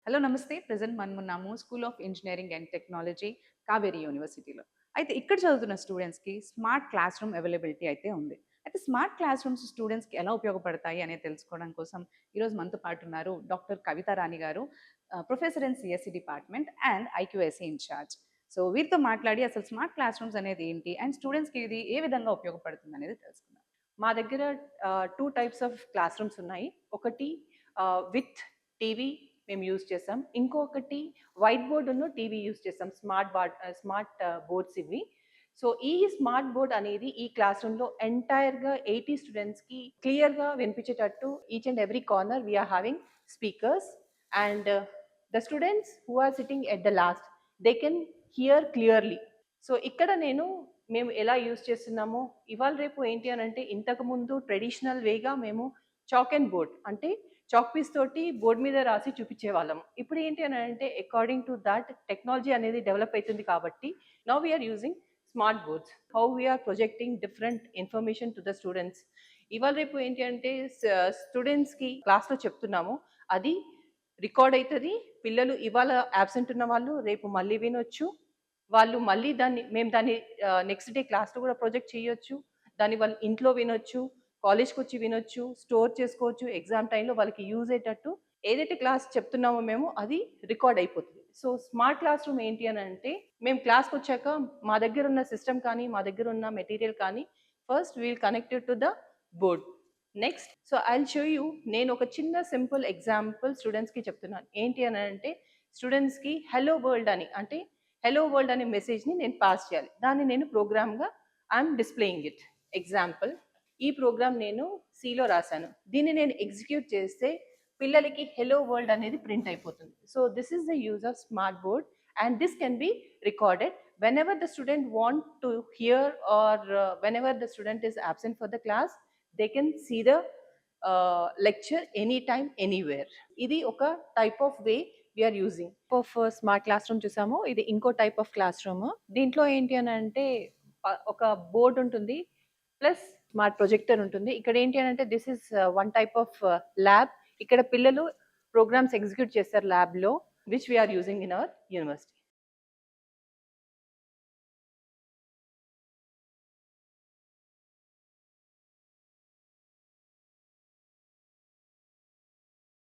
Hello నమస్తే. Present మనమున్నాము school of engineering and technology Kaveri యూనివర్సిటీలో. అయితే ఇక్కడ చదువుతున్న స్టూడెంట్స్‌కి స్మార్ట్ క్లాస్ రూమ్ అవైలబిలిటీ అయితే ఉంది. అయితే స్మార్ట్ క్లాస్ రూమ్స్ స్టూడెంట్స్‌కి ఎలా ఉపయోగపడతాయి అనేది తెలుసుకోవడం కోసం ఈరోజు మనతో పాటు ఉన్నారు doctor Kavitha Rani garu, professor in CSE department and IQSE incharge. So వీరితో మాట్లాడి అసలు స్మార్ట్ క్లాస్ రూమ్స్ అనేది ఏంటి? అండ్ స్టూడెంట్స్‌కి ఇది ఏ విధంగా ఉపయోగపడుతుందనేది తెలుసుకుందాం. మా దగ్గర 2 టైప్స్ ఆఫ్ క్లాస్ రూమ్స్ ఉన్నాయి. ఒకటి విత్ టీవీ మేము యూజ్ చేసాం. ఇంకొకటి వైట్ బోర్డును టీవీ యూజ్ చేసాం. స్మార్ట్ బోర్డ్స్ ఇవి. సో, ఈ స్మార్ట్ బోర్డ్ అనేది ఈ క్లాస్ రూమ్‌లో ఎంటైర్‌గా 80 స్టూడెంట్స్‌కి క్లియర్‌గా వినిపించేటట్టు each and every corner we are having speakers and the students who are sitting at the last they can hear clearly. So, ఇక్కడ మేము ఎలా యూజ్ చేస్తున్నామో ఇవాళ రేపు ఏంటి అనంటే ఇంతకుముందు ట్రెడిషనల్ వేగా మేము చాక్ అండ్ బోర్డ్ అంటే చాక్ పీస్ తోటి బోర్డ్ మీద రాసి చూపించేవాళ్ళం. ఇప్పుడు ఏంటి అనంటే అకార్డింగ్ టు దట్ టెక్నాలజీ అనేది డెవలప్ అయితుంది కాబట్టి now we are using smart boards. How we are projecting different information to the students. ఇవాళ రేపు ఏంటి అంటే స్టూడెంట్స్‌కి క్లాస్‌లో చెప్తున్నాము. అది రికార్డ్ అయితది. పిల్లలు ఇవాళ యాబ్సెంట్ ఉన్న వాళ్ళు రేపు మళ్ళీ వినొచ్చు. వాళ్ళు మళ్ళీ దాన్ని నెక్స్ట్ డే క్లాస్‌లో గూడా ప్రొజెక్ట్ చేయొచ్చు. దాన్ని వాళ్ళు ఇంట్లో వినొచ్చు, కాలేజ్‌కొచ్చి వినొచ్చు, స్టోర్ చేసుకోవచ్చు. ఎగ్జామ్ టైమ్‌లో వాళ్ళకి యూజ్ అయ్యేటట్టు ఏదైతే క్లాస్ చెప్తున్నామో మేము అది రికార్డ్ అయిపోతది. సో, స్మార్ట్ క్లాస్ రూమ్ ఏంటి అనంటే మేము క్లాస్‌కొచ్చాక మా దగ్గరున్న సిస్టమ్ కానీ, మా దగ్గరున్న మెటీరియల్ కానీ first we will connected to the board. Next I will show you నేను ఒక చిన్న సింపుల్ ఎగ్జాంపుల్ స్టూడెంట్స్‌కి చెప్తున్నాను. ఏంటి అనంటే స్టూడెంట్స్‌కి హలో వరల్డ్ అని అంటే హలో వరల్డ్ అనే మెసేజ్‌ని నేను పాస్ చేయాలి. దాన్ని నేను ప్రోగ్రామ్‌గా ఐయామ్ డిస్‌ప్లేయింగ్ ఇట్. ఎగ్జాంపుల్ ఈ ప్రోగ్రామ్ నేను సిలో రాసాను. దీన్ని నేను ఎగ్జిక్యూట్ చేస్తే పిల్లలకి హలో వరల్డ్ అనేది ప్రింట్ అయిపోతుంది. So, this is the use of smart board and this can be recorded whenever the student want to hear or whenever the student is absent for the class, they can see the lecture anytime, anywhere. ఇది ఒక type of way we are using. Of smart classroom చూసాము. ఇది ఇంకో type of class room. దీంట్లో ఏంటి అనంటే ఒక board ఉంటుంది. ప్లస్ స్మార్ట్ ప్రొజెక్టర్ ఉంటుంది. ఇక్కడ ఏంటి అనంటే this is one type of lab. ఇక్కడ పిల్లలు ప్రోగ్రామ్స్ ఎగ్జిక్యూట్ చేస్తారు ల్యాబ్‌లో which we are using in our university.